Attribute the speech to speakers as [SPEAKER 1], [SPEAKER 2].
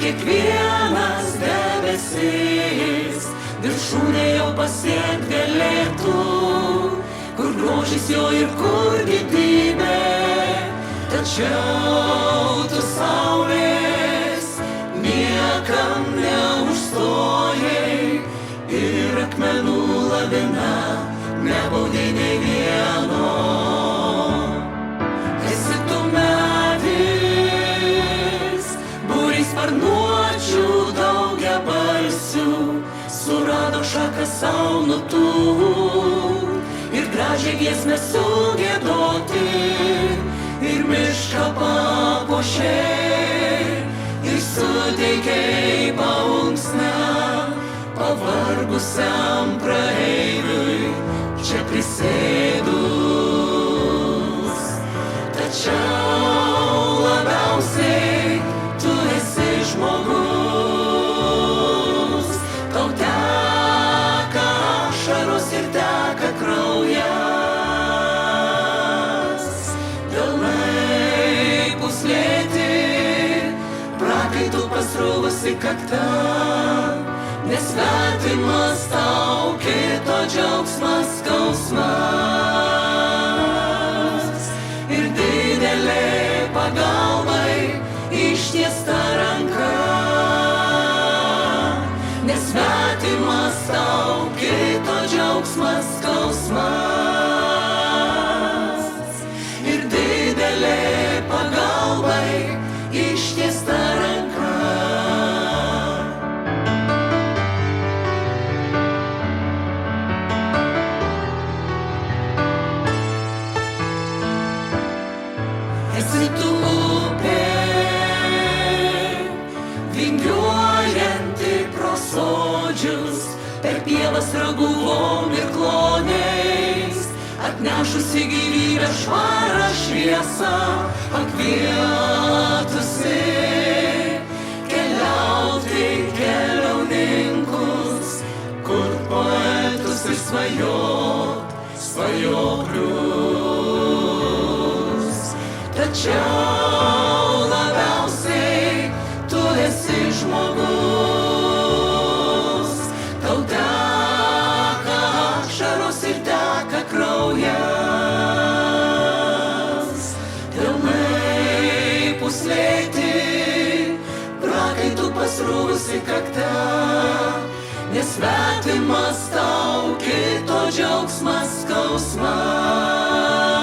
[SPEAKER 1] kiekvienas debesis viršūnę jau pasiekt galėtų, kur grožis jo ir kur didybė. Tačiau tu saulės niekam neužstojai ir akmenų lavina nebaudė nei vieno. Esi tu medis, būriai sparnuočių daugiabalsių, surado šaką sau nutūpt ir gražią giesmę sugiedoti, ir mišką papuošei, ir suteikei paunksmę pavargusiam praeiviui čia prisėdus. Tačiau labiausiai tu esi žmogus, tau teka ašaros ir teka kraujas, delnai puslėti, prakaitų pasrūvusi kakta, nesvetimas tau kito džiaugsmas skausmas ir didelė pagalbai ištiesta ranka. Nesvetimas tau kito džiaugsmas skausmas ir didelė pagalbai ištiesta ranka. Esi tu upė, vingiuojanti pro sodžius, per pievas raguvom ir kloniais, atnešusi gyvybę švarą šviesą, pakvietusi keliauti keliauninkus, kur poetus ir svajoklius. Tačiau labiausiai tu esi žmogus, tau teka ašaros ir teka kraujas, delnai puslėti, prakaitų pasrūvusi kakta, nesvetimas tau kito džiaugsmas skausmas